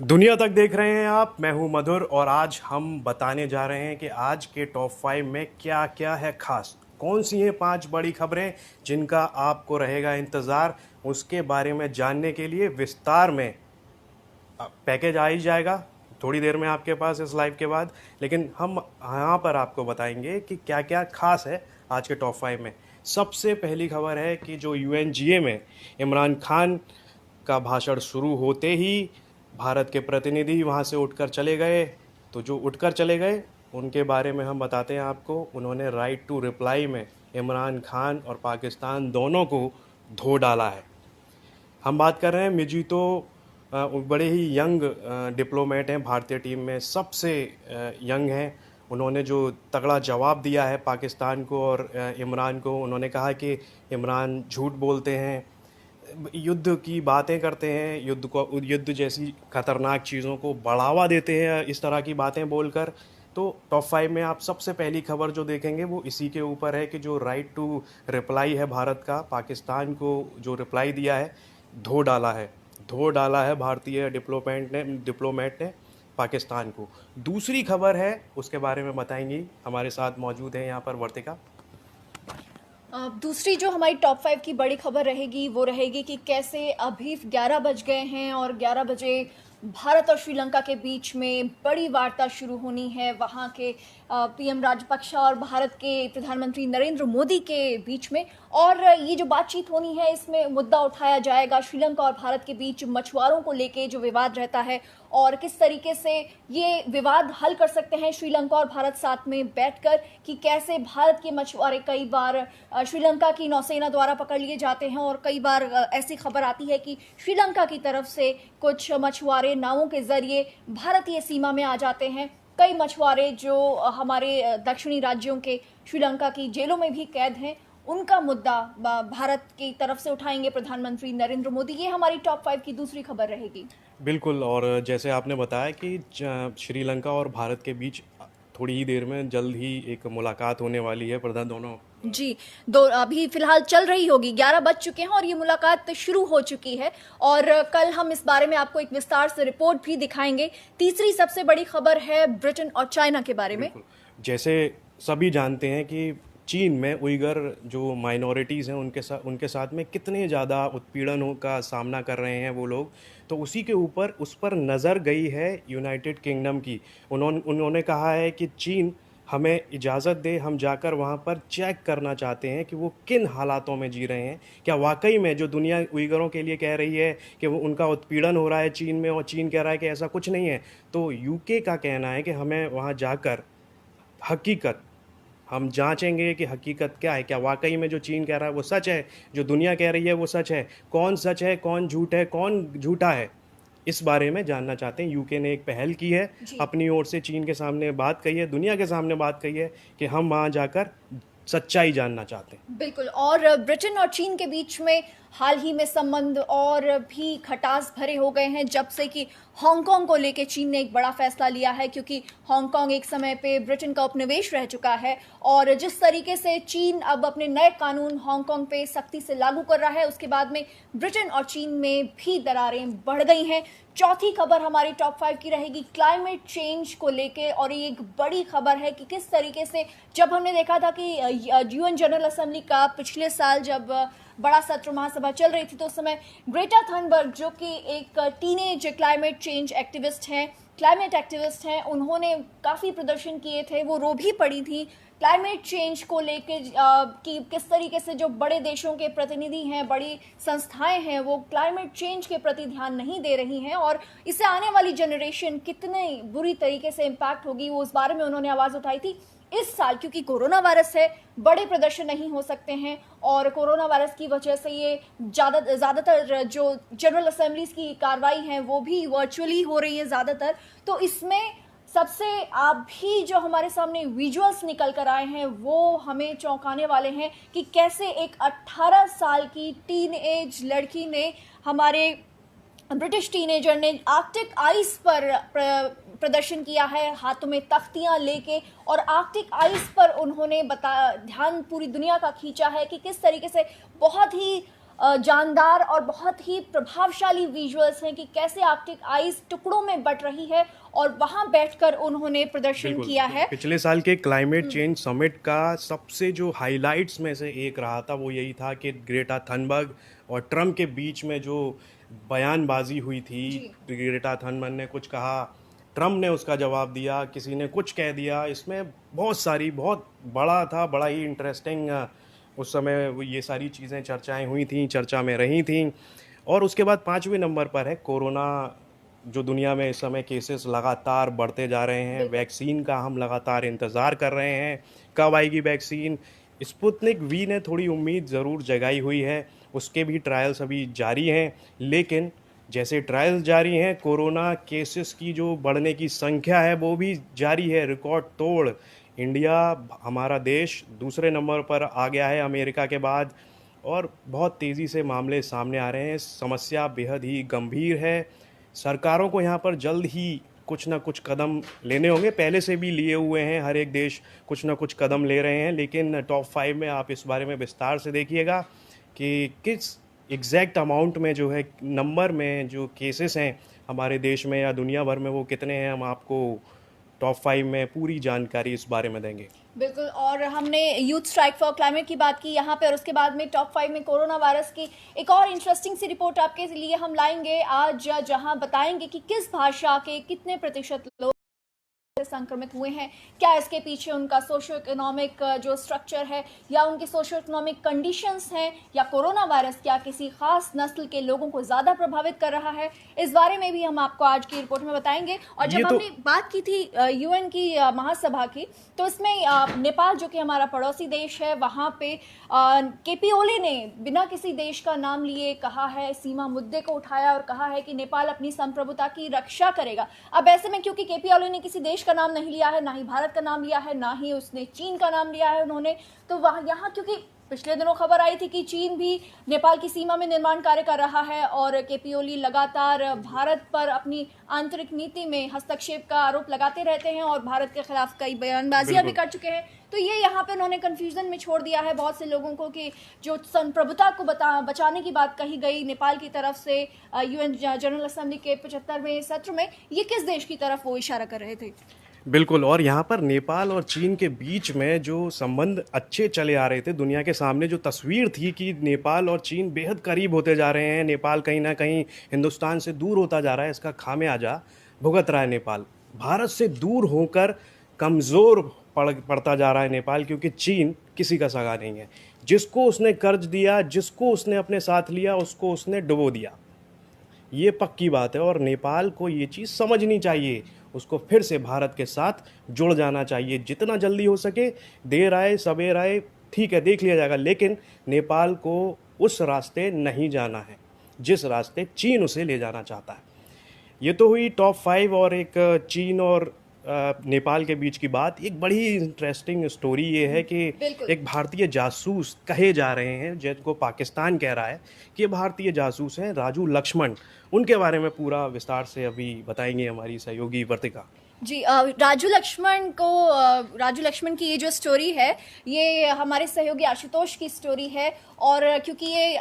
दुनिया तक देख रहे हैं आप। मैं हूं मधुर और आज हम बताने जा रहे हैं कि आज के टॉप 5 में क्या क्या है खास। कौन सी हैं 5 बड़ी खबरें जिनका आपको रहेगा इंतज़ार। उसके बारे में जानने के लिए विस्तार में पैकेज आ ही जाएगा थोड़ी देर में आपके पास इस लाइव के बाद। लेकिन हम यहाँ पर आपको बताएंगे कि क्या क्या खास है आज के टॉप 5 में। सबसे पहली खबर है कि जो यूएनजीए में इमरान खान का भाषण शुरू होते ही भारत के प्रतिनिधि वहाँ से उठकर चले गए। तो जो उठकर चले गए उनके बारे में हम बताते हैं आपको। उन्होंने राइट टू रिप्लाई में इमरान खान और पाकिस्तान दोनों को धो डाला है। हम बात कर रहे हैं मिजीतो, बड़े ही यंग डिप्लोमेट हैं, भारतीय टीम में सबसे यंग हैं। उन्होंने जो तगड़ा जवाब दिया है पाकिस्तान को और इमरान को। उन्होंने कहा कि इमरान झूठ बोलते हैं, युद्ध की बातें करते हैं, युद्ध जैसी खतरनाक चीज़ों को बढ़ावा देते हैं इस तरह की बातें बोलकर। तो टॉप 5 में आप सबसे पहली खबर जो देखेंगे वो इसी के ऊपर है कि जो राइट टू रिप्लाई है भारत का, पाकिस्तान को जो रिप्लाई दिया है, धो डाला है भारतीय डिप्लोमेट ने पाकिस्तान को। दूसरी खबर है उसके बारे में बताएंगी, हमारे साथ मौजूद है यहाँ पर वर्तिका। दूसरी जो हमारी टॉप 5 की बड़ी खबर रहेगी वो रहेगी कि कैसे अभी 11 बज गए हैं और 11 बजे भारत और श्रीलंका के बीच में बड़ी वार्ता शुरू होनी है। वहाँ के पीएम राजपक्षा और भारत के प्रधानमंत्री नरेंद्र मोदी के बीच में, और ये जो बातचीत होनी है इसमें मुद्दा उठाया जाएगा श्रीलंका और भारत के बीच मछुआरों को लेके जो विवाद रहता है और किस तरीके से ये विवाद हल कर सकते हैं श्रीलंका और भारत साथ में बैठकर, कि कैसे भारत के मछुआरे कई बार श्रीलंका की नौसेना द्वारा पकड़ लिए जाते हैं और कई बार ऐसी खबर आती है कि श्रीलंका की तरफ से कुछ मछुआरे नावों के जरिए भारतीय सीमा में आ जाते हैं। कई मछुआरे जो हमारे दक्षिणी राज्यों के श्रीलंका की जेलों में भी कैद हैं, उनका मुद्दा भारत की तरफ से उठाएंगे प्रधानमंत्री नरेंद्र मोदी। ये हमारी टॉप 5 की दूसरी खबर रहेगी। बिल्कुल, और जैसे आपने बताया कि श्रीलंका और भारत के बीच थोड़ी ही देर में जल्द ही एक मुलाकात होने वाली है प्रधान दोनों। जी, दो अभी फिलहाल चल रही होगी, 11 बज चुके हैं और ये मुलाकात शुरू हो चुकी है और कल हम इस बारे में आपको एक विस्तार से रिपोर्ट भी दिखाएंगे। तीसरी सबसे बड़ी खबर है ब्रिटेन और चाइना के बारे में। जैसे सभी जानते हैं कि चीन में उइगर जो माइनॉरिटीज़ हैं उनके साथ में कितने ज़्यादा उत्पीड़नों का सामना कर रहे हैं वो लोग। तो उसी के ऊपर उस पर नज़र गई है यूनाइटेड किंगडम की। उन्होंने कहा है कि चीन हमें इजाज़त दे, हम जाकर वहाँ पर चेक करना चाहते हैं कि वो किन हालातों में जी रहे हैं। क्या वाकई में जो दुनिया उइगरों के लिए कह रही है कि वो उनका उत्पीड़न हो रहा है चीन में और चीन कह रहा है कि ऐसा कुछ नहीं है। तो यूके का कहना है कि हमें वहाँ जाकर हकीकत हम जांचेंगे कि हकीकत क्या है, क्या वाकई में जो चीन कह रहा है वो सच है, जो दुनिया कह रही है वो सच है, कौन सच है कौन झूठ है कौन झूठा है, इस बारे में जानना चाहते हैं। यूके ने एक पहल की है, अपनी ओर से चीन के सामने बात कही है, दुनिया के सामने बात कही है कि हम वहाँ जाकर सच्चाई जानना चाहते हैं। बिल्कुल, और ब्रिटेन और चीन के बीच में हाल ही में संबंध और भी खटास भरे हो गए हैं जब से कि हांगकांग को लेकर चीन ने एक बड़ा फैसला लिया है, क्योंकि हांगकांग एक समय पे ब्रिटेन का उपनिवेश रह चुका है और जिस तरीके से चीन अब अपने नए कानून हांगकांग पे सख्ती से लागू कर रहा है, उसके बाद में ब्रिटेन और चीन में भी दरारें बढ़ गई हैं। चौथी खबर हमारी टॉप 5 की रहेगी क्लाइमेट चेंज को लेके, और ये एक बड़ी खबर है कि किस तरीके से जब हमने देखा था कि यूएन जनरल असेंबली का पिछले साल जब बड़ा सत्र महासभा चल रही थी तो उस समय ग्रेटा थनबर्ग जो कि एक टीनेज क्लाइमेट चेंज एक्टिविस्ट हैं, क्लाइमेट एक्टिविस्ट हैं, उन्होंने काफ़ी प्रदर्शन किए थे, वो रो भी पड़ी थी क्लाइमेट चेंज को लेकर कि किस तरीके से जो बड़े देशों के प्रतिनिधि हैं, बड़ी संस्थाएं हैं, वो क्लाइमेट चेंज के प्रति ध्यान नहीं दे रही हैं और इससे आने वाली जनरेशन कितने बुरी तरीके से इम्पैक्ट होगी, वो उस बारे में उन्होंने आवाज़ उठाई थी। इस साल क्योंकि कोरोना वायरस है, बड़े प्रदर्शन नहीं हो सकते हैं और कोरोना वायरस की वजह से ये ज़्यादातर जो जनरल असेंबलीज की कार्रवाई हैं वो भी वर्चुअली हो रही है ज़्यादातर। तो इसमें सबसे अभी जो हमारे सामने विजुअल्स निकल कर आए हैं वो हमें चौंकाने वाले हैं कि कैसे एक 18 साल की टीन एज लड़की ने, हमारे ब्रिटिश टीनेजर ने आर्कटिक आइस पर प्रदर्शन किया है, हाथों में तख्तियां लेके, और आर्कटिक आइस पर उन्होंने ध्यान पूरी दुनिया का खींचा है कि किस तरीके से बहुत ही जानदार और बहुत ही प्रभावशाली विजुअल्स हैं कि कैसे आर्कटिक आइस टुकड़ों में बट रही है और वहां बैठकर उन्होंने प्रदर्शन किया है। पिछले साल के क्लाइमेट चेंज समिट का सबसे जो हाइलाइट्स में से एक रहा था वो यही था कि ग्रेटा थनबर्ग और ट्रम्प के बीच में जो बयानबाजी हुई थी, ग्रेटा थनबर्ग ने कुछ कहा, ट्रम्प ने उसका जवाब दिया, किसी ने कुछ कह दिया। इसमें बहुत बड़ा था, बड़ा ही इंटरेस्टिंग उस समय ये सारी चीज़ें चर्चाएं हुई थी, चर्चा में रही थी। और उसके बाद 5वें नंबर पर है कोरोना, जो दुनिया में इस समय केसेस लगातार बढ़ते जा रहे हैं। वैक्सीन का हम लगातार इंतज़ार कर रहे हैं, कब आएगी वैक्सीन। स्पुतनिक वी ने थोड़ी उम्मीद ज़रूर जगाई हुई है, उसके भी ट्रायल्स अभी जारी हैं। लेकिन जैसे ट्रायल्स जारी हैं, कोरोना केसेस की जो बढ़ने की संख्या है वो भी जारी है, रिकॉर्ड तोड़। इंडिया, हमारा देश, दूसरे नंबर पर आ गया है अमेरिका के बाद, और बहुत तेज़ी से मामले सामने आ रहे हैं। समस्या बेहद ही गंभीर है। सरकारों को यहाँ पर जल्द ही कुछ ना कुछ कदम लेने होंगे, पहले से भी लिए हुए हैं, हर एक देश कुछ ना कुछ कदम ले रहे हैं। लेकिन टॉप 5 में आप इस बारे में विस्तार से देखिएगा कि किस एग्जैक्ट अमाउंट में जो है, नंबर में जो केसेस हैं हमारे देश में या दुनिया भर में, वो कितने हैं। हम आपको टॉप 5 में पूरी जानकारी इस बारे में देंगे। बिल्कुल, और हमने यूथ स्ट्राइक फॉर क्लाइमेट की बात की यहाँ पे, और उसके बाद में टॉप 5 में कोरोना वायरस की एक और इंटरेस्टिंग सी रिपोर्ट आपके लिए हम लाएंगे आज, जहाँ बताएंगे कि किस भाषा के कितने प्रतिशत लोग संक्रमित हुए हैं, क्या इसके पीछे उनका सोशो इकोनॉमिक जो स्ट्रक्चर है या उनकी सोशो इकोनॉमिक कंडीशंस हैं, या कोरोना वायरस क्या किसी खास नस्ल के लोगों को ज़्यादा प्रभावित कर रहा है, इस बारे में भी हम आपको आज की रिपोर्ट में बताएंगे। और जब हमने बात की थी यूएन की महासभा की, तो इसमें नेपाल जो कि हमारा पड़ोसी देश है, वहाँ पे केपी ओली ने बिना किसी देश का नाम लिए कहा है, सीमा मुद्दे को उठाया और कहा है कि नेपाल अपनी संप्रभुता की रक्षा करेगा। अब ऐसे में क्योंकि केपी ओली ने किसी देश का नाम नहीं लिया है, ना ही भारत का नाम लिया है, ना ही उसने चीन का नाम लिया है उन्होंने, तो वहाँ यहाँ क्योंकि पिछले दिनों खबर आई थी कि चीन भी नेपाल की सीमा में निर्माण कार्य कर रहा है और केपी ओली लगातार भारत पर अपनी आंतरिक नीति में हस्तक्षेप का आरोप लगाते रहते हैं और भारत के खिलाफ कई बयानबाजियां भी कर चुके हैं। तो ये यहाँ पे उन्होंने कंफ्यूजन में छोड़ दिया है बहुत से लोगों को कि जो संप्रभुता को बचाने की बात कही गई नेपाल की तरफ से यूएन जनरल असेंबली के 75वें सत्र में, ये किस देश की तरफ वो इशारा कर रहे थे। बिल्कुल, और यहाँ पर नेपाल और चीन के बीच में जो संबंध अच्छे चले आ रहे थे, दुनिया के सामने जो तस्वीर थी कि नेपाल और चीन बेहद करीब होते जा रहे हैं, नेपाल कहीं ना कहीं हिंदुस्तान से दूर होता जा रहा है, इसका खामियाजा भुगत रहा है नेपाल। भारत से दूर होकर कमज़ोर पड़ता जा रहा है नेपाल, क्योंकि चीन किसी का सगा नहीं है। जिसको उसने कर्ज दिया, जिसको उसने अपने साथ लिया, उसको उसने डुबो दिया, ये पक्की बात है। और नेपाल को ये चीज़ समझनी चाहिए, उसको फिर से भारत के साथ जुड़ जाना चाहिए जितना जल्दी हो सके। देर आए सवेर आए, ठीक है, देख लिया जाएगा, लेकिन नेपाल को उस रास्ते नहीं जाना है जिस रास्ते चीन उसे ले जाना चाहता है। ये तो हुई टॉप 5 और एक चीन और नेपाल के बीच की बात। एक बड़ी इंटरेस्टिंग स्टोरी ये है कि एक भारतीय जासूस कहे जा रहे हैं, जिनको पाकिस्तान कह रहा है कि ये भारतीय जासूस हैं, राजू लक्ष्मण। उनके बारे में पूरा विस्तार से अभी बताएंगे हमारी सहयोगी वर्तिका जी। राजू लक्ष्मण की ये जो स्टोरी है, ये हमारे सहयोगी आशुतोष की स्टोरी है, और क्योंकि ये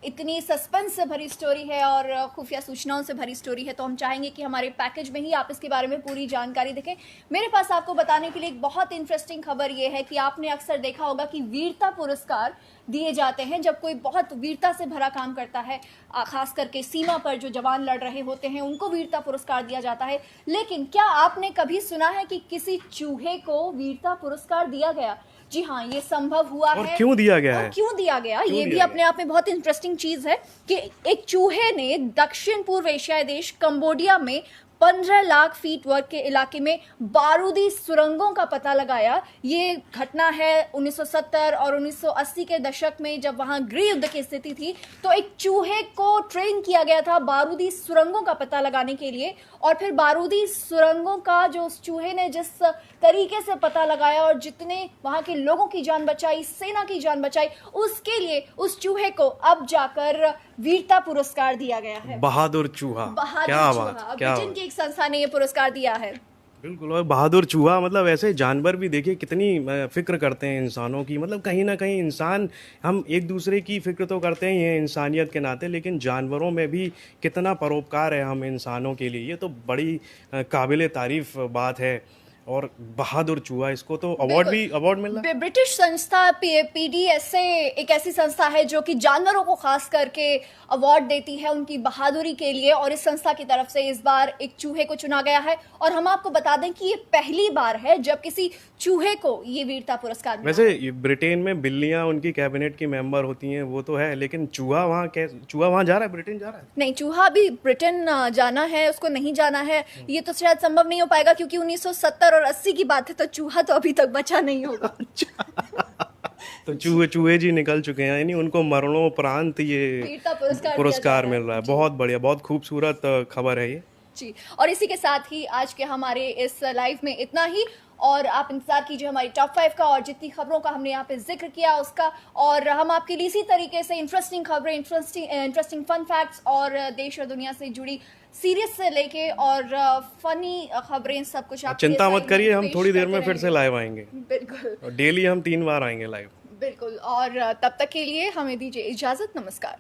इतनी सस्पेंस से भरी स्टोरी है और खुफिया सूचनाओं से भरी स्टोरी है, तो हम चाहेंगे कि हमारे पैकेज में ही आप इसके बारे में पूरी जानकारी देखें। मेरे पास आपको बताने के लिए एक बहुत इंटरेस्टिंग खबर ये है कि आपने अक्सर देखा होगा कि वीरता पुरस्कार दिए जाते हैं जब कोई बहुत वीरता से भरा काम करता है, खास करके सीमा पर जो जवान लड़ रहे होते हैं उनको वीरता पुरस्कार दिया जाता है। लेकिन क्या आपने कभी सुना है कि किसी चूहे को वीरता पुरस्कार दिया गया? जी हाँ, ये संभव हुआ है। क्यों दिया गया है? क्यों दिया गया, ये भी अपने आप में बहुत इंटरेस्टिंग चीज है कि एक चूहे ने दक्षिण पूर्व एशियाई देश कंबोडिया में 15 लाख फीट वर्ग के इलाके में बारूदी सुरंगों का पता लगाया। ये घटना है 1970 और 1980 के दशक में, जब वहां गृह युद्ध की स्थिति थी। तो एक चूहे को ट्रेन किया गया था बारूदी सुरंगों का पता लगाने के लिए, और फिर बारूदी सुरंगों का जो उस चूहे ने जिस तरीके से पता लगाया और जितने वहां के लोगों की जान बचाई, सेना की जान बचाई, उसके लिए उस चूहे को अब जाकर वीरता पुरस्कार दिया गया है। बहादुर चूहा, क्या बात, क्या ब्रिटेन की एक संस्था ने ये पुरस्कार दिया है। बिल्कुल। और बहादुर चूहा, मतलब ऐसे जानवर भी देखिए कितनी फिक्र करते हैं इंसानों की, मतलब कहीं ना कहीं इंसान, हम एक दूसरे की फिक्र तो करते ही हैं इंसानियत के नाते, लेकिन जानवरों में भी कितना परोपकार है हम इंसानों के लिए, ये तो बड़ी काबिले तारीफ बात है। और बहादुर चूहा, इसको तो बिल्कुल। अवार्ड मिल रहा है। ब्रिटिश संस्था पीडीएसए एक ऐसी संस्था है जो कि जानवरों को खास करके अवार्ड देती है उनकी बहादुरी के लिए, और इस संस्था की तरफ से इस बार एक चूहे को चुना गया है। और हम आपको बता दें कि ये पहली बार है जब किसी चूहे को ये वीरता पुरस्कार मिला वैसे है। ये ब्रिटेन में बिल्लियां उनकी कैबिनेट की मेंबर होती हैं, वो तो है, लेकिन चूहा वहाँ चूहा वहाँ जा रहा है, ब्रिटेन जा रहा है? नहीं, चूहा भी ब्रिटेन जाना है, उसको नहीं जाना है, ये तो शायद संभव नहीं हो पाएगा क्योंकि 1970 और 80 की बात है, तो चूहा तो अभी तक बचा नहीं होगा। तो चूहे चूहे जी निकल चुके हैं, यानी उनको मरणोपरांत ये वीरता पुरस्कार दिया जा पुरस्कार रहा मिल रहा है। बहुत बढ़िया, बहुत खूबसूरत खबर है ये। जी। और इसी के साथ ही आज के हमारे इस लाइव में इतना ही, और आप इंतजार कीजिए हमारी टॉप 5 का, और जितनी खबरों का हमने यहाँ पे जिक्र किया उसका, और हम आपके लिए इसी तरीके से इंटरेस्टिंग खबरें, इंटरेस्टिंग फन फैक्ट्स और देश और दुनिया से जुड़ी सीरीज से लेके और फनी खबरें, सब कुछ आपके चिंता लिए मत करिए, हम पेश थोड़ी देर करते में फिर से रहेंगे। लाइव आएंगे, बिल्कुल और डेली हम 3 बार आएंगे लाइव। बिल्कुल। और तब तक के लिए हमें दीजिए इजाजत। नमस्कार।